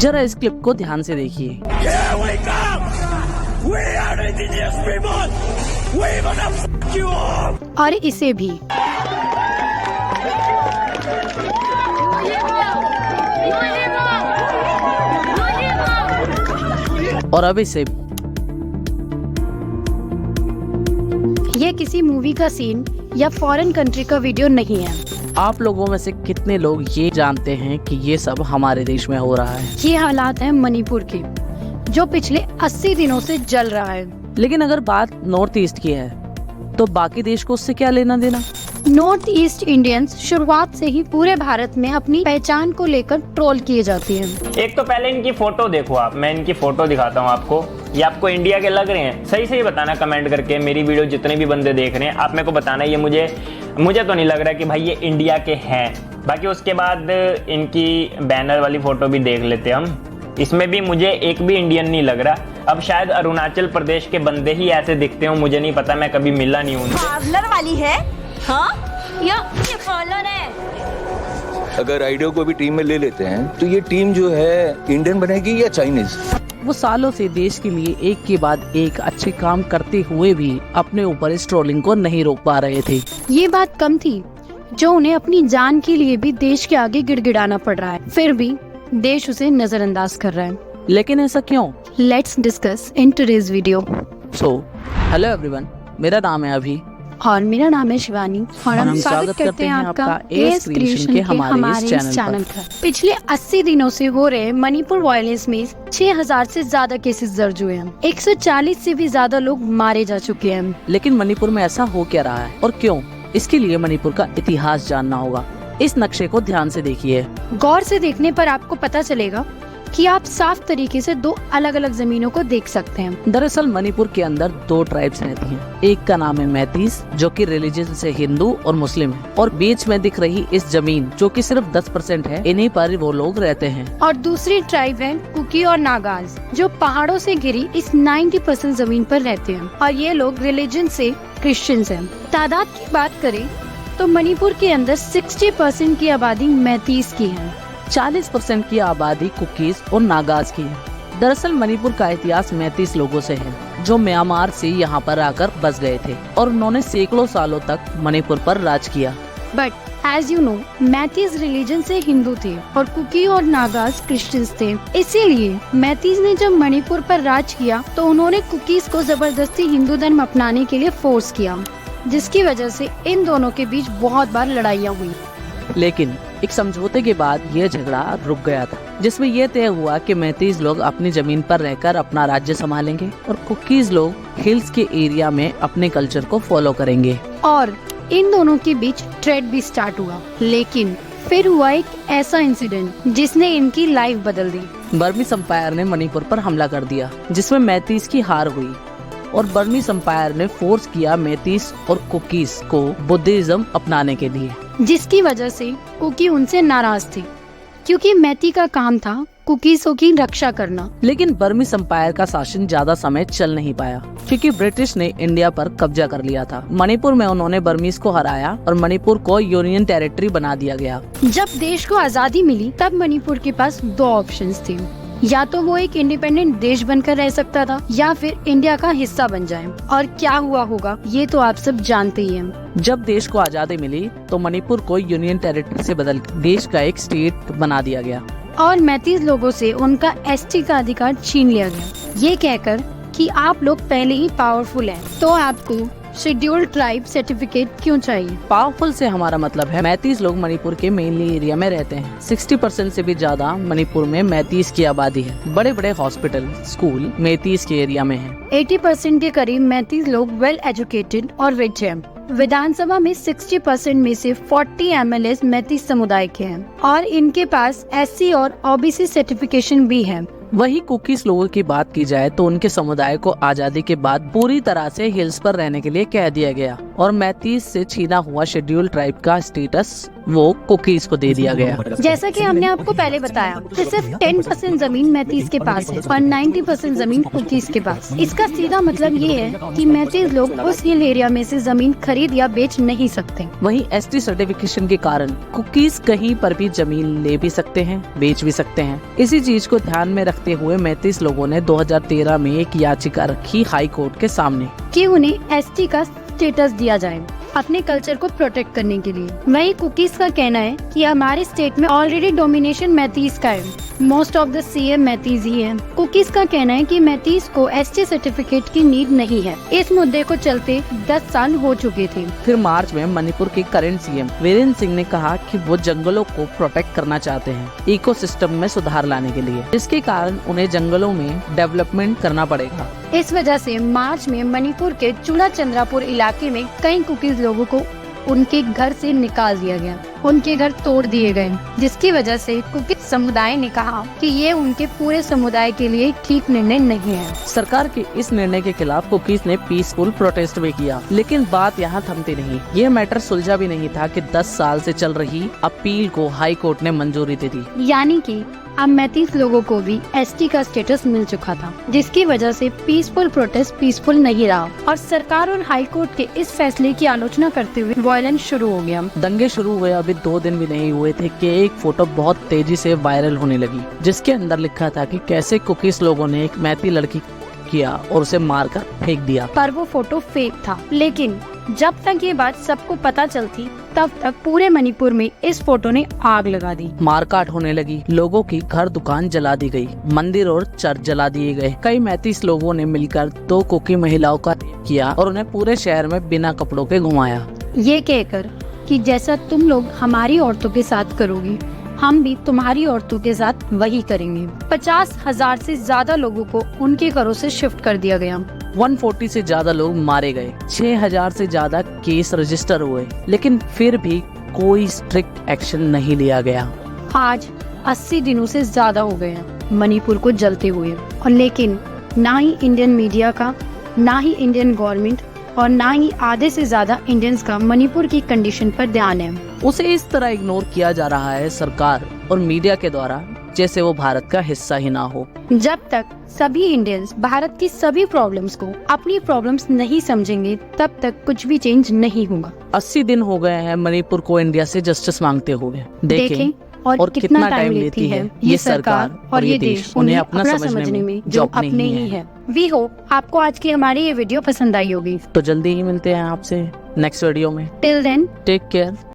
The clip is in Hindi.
जरा इस क्लिप को ध्यान से देखिए। और इसे भी। और अब इसे। ये किसी मूवी का सीन या फॉरेन कंट्री का वीडियो नहीं है। आप लोगों में से कितने लोग ये जानते हैं कि ये सब हमारे देश में हो रहा है? ये हालात है मणिपुर के, जो पिछले 80 दिनों से जल रहा है। लेकिन अगर बात नॉर्थ ईस्ट की है तो बाकी देश को उससे क्या लेना देना? नॉर्थ ईस्ट इंडियंस शुरुआत से ही पूरे भारत में अपनी पहचान को लेकर ट्रोल किए जाते हैं। एक तो पहले इनकी फोटो देखो आप, मैं इनकी फोटो दिखाता हूँ आपको। ये आपको इंडिया के लग रहे हैं? सही सही बताना कमेंट करके। मेरी वीडियो जितने भी बंदे देख रहे हैं आप मेरे को बताना, ये मुझे तो नहीं लग रहा कि भाई ये इंडिया के हैं। बाकी उसके बाद इनकी बैनर वाली फोटो भी देख लेते हम। इसमें भी मुझे एक भी इंडियन नहीं लग रहा। अब शायद अरुणाचल प्रदेश के बंदे ही ऐसे दिखते हो, मुझे नहीं पता, मैं कभी मिला नहीं हूँ। पार्लर वाली है हाँ? या ये पार्लर है। अगर आइडियो को भी टीम में ले लेते हैं तो ये टीम जो है इंडियन बनेगी या चाइनीज? वो सालों से देश के लिए एक के बाद एक अच्छे काम करते हुए भी अपने ऊपर इस ट्रोलिंग को नहीं रोक पा रहे थे। ये बात कम थी जो उन्हें अपनी जान के लिए भी देश के आगे गिड़गिड़ाना पड़ रहा है, फिर भी देश उसे नजरअंदाज कर रहा है। लेकिन ऐसा क्यों? Let's discuss in today's video. So hello everyone, मेरा नाम है अभी और मेरा नाम है शिवानी और हम स्वागत करते हैं आपका एस क्रिएशन के हमारे इस चैनल पर। पिछले 80 दिनों से हो रहे मणिपुर वायलेंस में 6000 से ज्यादा केसेस दर्ज हुए हैं। 140 से भी ज्यादा लोग मारे जा चुके हैं। लेकिन मणिपुर में ऐसा हो क्या रहा है और क्यों? इसके लिए मणिपुर का इतिहास जानना होगा। इस नक्शे को ध्यान से देखिए। गौर से देखने पर आपको पता चलेगा कि आप साफ तरीके से दो अलग अलग जमीनों को देख सकते हैं। दरअसल मणिपुर के अंदर दो ट्राइब्स रहती हैं। एक का नाम है मैतीस, जो कि रिलीजन से हिंदू और मुस्लिम है, और बीच में दिख रही इस जमीन जो कि सिर्फ 10% है, इन्हीं पर वो लोग रहते हैं। और दूसरी ट्राइब है कुकी और नागाज, जो पहाड़ों से घिरी इस 90% जमीन पर रहते हैं, और ये लोग रिलीजन से क्रिश्चियंस हैं। तादाद की बात करें तो मणिपुर के अंदर 60% की आबादी मैतीस की है, 40% की आबादी कुकीज और नागाज की है। दरअसल मणिपुर का इतिहास मैतीस लोगों से है, जो म्यांमार से यहाँ पर आकर बस गए थे और उन्होंने सैकड़ों सालों तक मणिपुर पर राज किया। But as you know, Meiteis religion से हिंदू थे और कुकी और नागाज क्रिश्चियंस थे। इसीलिए मैतीस ने जब मणिपुर पर राज किया तो उन्होंने कुकीज को जबरदस्ती हिंदू धर्म अपनाने के लिए फोर्स किया, जिसकी वजह से इन दोनों के बीच बहुत बार लड़ाइयाँ हुई। लेकिन एक समझौते के बाद यह झगड़ा रुक गया था, जिसमें यह तय हुआ कि मैतीस लोग अपनी जमीन पर रहकर अपना राज्य संभालेंगे और कुकीज लोग हिल्स के एरिया में अपने कल्चर को फॉलो करेंगे। और इन दोनों के बीच ट्रेड भी स्टार्ट हुआ। लेकिन फिर हुआ एक ऐसा इंसिडेंट जिसने इनकी लाइफ बदल दी। बर्मीज एम्पायर ने मणिपुर पर हमला कर दिया, जिसमें मैतीस की हार हुई और बर्मीज एम्पायर ने फोर्स किया मैतीस और कुकीज को बुद्धिज्म अपनाने के लिए, जिसकी वजह से कुकी उनसे नाराज थे, क्योंकि मैती का काम था कुकीज़ों की रक्षा करना। लेकिन बर्मीज एम्पायर का शासन ज्यादा समय चल नहीं पाया, क्योंकि ब्रिटिश ने इंडिया पर कब्जा कर लिया था। मणिपुर में उन्होंने बर्मीज को हराया और मणिपुर को यूनियन टेरिटरी बना दिया गया। जब देश को आजादी मिली तब मणिपुर के पास दो ऑप्शंस थे, या तो वो एक इंडिपेंडेंट देश बनकर रह सकता था या फिर इंडिया का हिस्सा बन जाए। और क्या हुआ होगा ये तो आप सब जानते ही हैं। जब देश को आजादी मिली तो मणिपुर को यूनियन टेरिटरी से बदल देश का एक स्टेट बना दिया गया और मैतीस लोगों से उनका एसटी का अधिकार छीन लिया गया, ये कहकर कि आप लोग पहले ही पावरफुल हैं, तो आपको शेड्यूल्ड ट्राइब सर्टिफिकेट क्यों चाहिए? पावरफुल से हमारा मतलब है मैतीस लोग मणिपुर के मेनली एरिया में रहते हैं। 60% से भी ज्यादा मणिपुर में मैतीस की आबादी है। बड़े बड़े हॉस्पिटल, स्कूल मैतीस के एरिया में है। 80% के करीब मैतीस लोग वेल एजुकेटेड और रिच हैं। विधानसभा में 60% में से 40 MLAs मैतीस समुदाय के हैं और इनके पास SC और OBC सर्टिफिकेशन भी है। वही कुकीज लोगों की बात की जाए तो उनके समुदाय को आजादी के बाद पूरी तरह से हिल्स पर रहने के लिए कह दिया गया और मैतीज से छीना हुआ शेड्यूल ट्राइब का स्टेटस वो कुकीज को दे दिया गया। जैसा कि हमने आपको पहले बताया कि सिर्फ 10% जमीन मैतीज के पास है और 90% जमीन कुकीज के पास। इसका सीधा मतलब ये है कि मैतीज लोग उस हिल एरिया में से जमीन खरीद या बेच नहीं सकते। वहीं एसटी सर्टिफिकेशन के कारण कुकीज कहीं पर भी जमीन ले भी सकते हैं, बेच भी सकते हैं। इसी चीज को ध्यान में रखते हुए मैतीज लोगों ने 2013 में एक याचिका रखी हाई कोर्ट के सामने कि उन्हें एसटी का स्टेटस दिया जाए अपने कल्चर को प्रोटेक्ट करने के लिए। वही कुकीज का कहना है कि हमारे स्टेट में ऑलरेडी डोमिनेशन मैतीज का है, मोस्ट ऑफ द सीएम मैतीज ही है। कुकीज का कहना है कि मैतीज को एसटी सर्टिफिकेट की नीड नहीं है। इस मुद्दे को चलते 10 साल हो चुके थे। फिर मार्च में मणिपुर के करंट सीएम वीरेंद्र सिंह ने कहा कि वो जंगलों को प्रोटेक्ट करना चाहते हैं इकोसिस्टम में सुधार लाने के लिए, जिसके कारण उन्हें जंगलों में डेवलपमेंट करना पड़ेगा। इस वजह से मार्च में मणिपुर के चूड़ा चंद्रापुर इलाके में कई कुकीज लोगों को उनके घर से निकाल दिया गया, उनके घर तोड़ दिए गए, जिसकी वजह से कुकीज समुदाय ने कहा कि ये उनके पूरे समुदाय के लिए ठीक निर्णय नहीं है। सरकार के इस निर्णय के खिलाफ कुकीज ने पीसफुल प्रोटेस्ट भी किया, लेकिन बात यहाँ थमती नहीं। ये मैटर सुलझा भी नहीं था कि 10 साल से चल रही अपील को हाई कोर्ट ने मंजूरी दे दी। यानी कि अब मैतीज लोगों को भी एसटी का स्टेटस मिल चुका था, जिसकी वजह से पीसफुल प्रोटेस्ट पीसफुल नहीं रहा और सरकार और हाई कोर्ट के इस फैसले की आलोचना करते हुए वायलेंस शुरू हो गया। दंगे शुरू हुए अभी 2 दिन भी नहीं हुए थे कि एक फोटो बहुत तेजी से वायरल होने लगी, जिसके अंदर लिखा था कि कैसे कुकीज लोगों ने एक मैती लड़की किया और उसे मारकर फेंक दिया। पर वो फोटो फेक था, लेकिन जब तक ये बात सबको पता चलती तब तक पूरे मणिपुर में इस फोटो ने आग लगा दी। मारकाट होने लगी, लोगों की घर दुकान जला दी गई, मंदिर और चर्च जला दिए गए। कई मैतीस लोगों ने मिलकर 2 कुकी महिलाओं का रेप किया और उन्हें पूरे शहर में बिना कपड़ों के घुमाया, ये कहकर कि जैसा तुम लोग हमारी औरतों के साथ करोगे, हम भी तुम्हारी औरतों के साथ वही करेंगे। 50,000 से ज्यादा लोगों को उनके घरों से शिफ्ट कर दिया गया। 140 से ज्यादा लोग मारे गए, 6,000 से ज्यादा केस रजिस्टर हुए, लेकिन फिर भी कोई स्ट्रिक्ट एक्शन नहीं लिया गया। आज 80 दिनों से ज्यादा हो गए हैं मणिपुर को जलते हुए, और लेकिन ना ही इंडियन मीडिया का, ना ही इंडियन गवर्नमेंट और ना ही आधे से ज्यादा इंडियंस का मणिपुर की कंडीशन पर ध्यान है। उसे इस तरह इग्नोर किया जा रहा है सरकार और मीडिया के द्वारा जैसे वो भारत का हिस्सा ही ना हो। जब तक सभी इंडियंस भारत की सभी प्रॉब्लम्स को अपनी प्रॉब्लम्स नहीं समझेंगे, तब तक कुछ भी चेंज नहीं होगा। 80 दिन हो गए हैं मणिपुर को इंडिया से जस्टिस मांगते हुए। देखें और कितना टाइम लेती है ये सरकार और ये देश उन्हें अपना समझने में जो अपने ही है। वी होप आपको आज की हमारी ये वीडियो पसंद आई होगी। तो जल्दी ही मिलते हैं आपसे नेक्स्ट वीडियो में। Till then take care.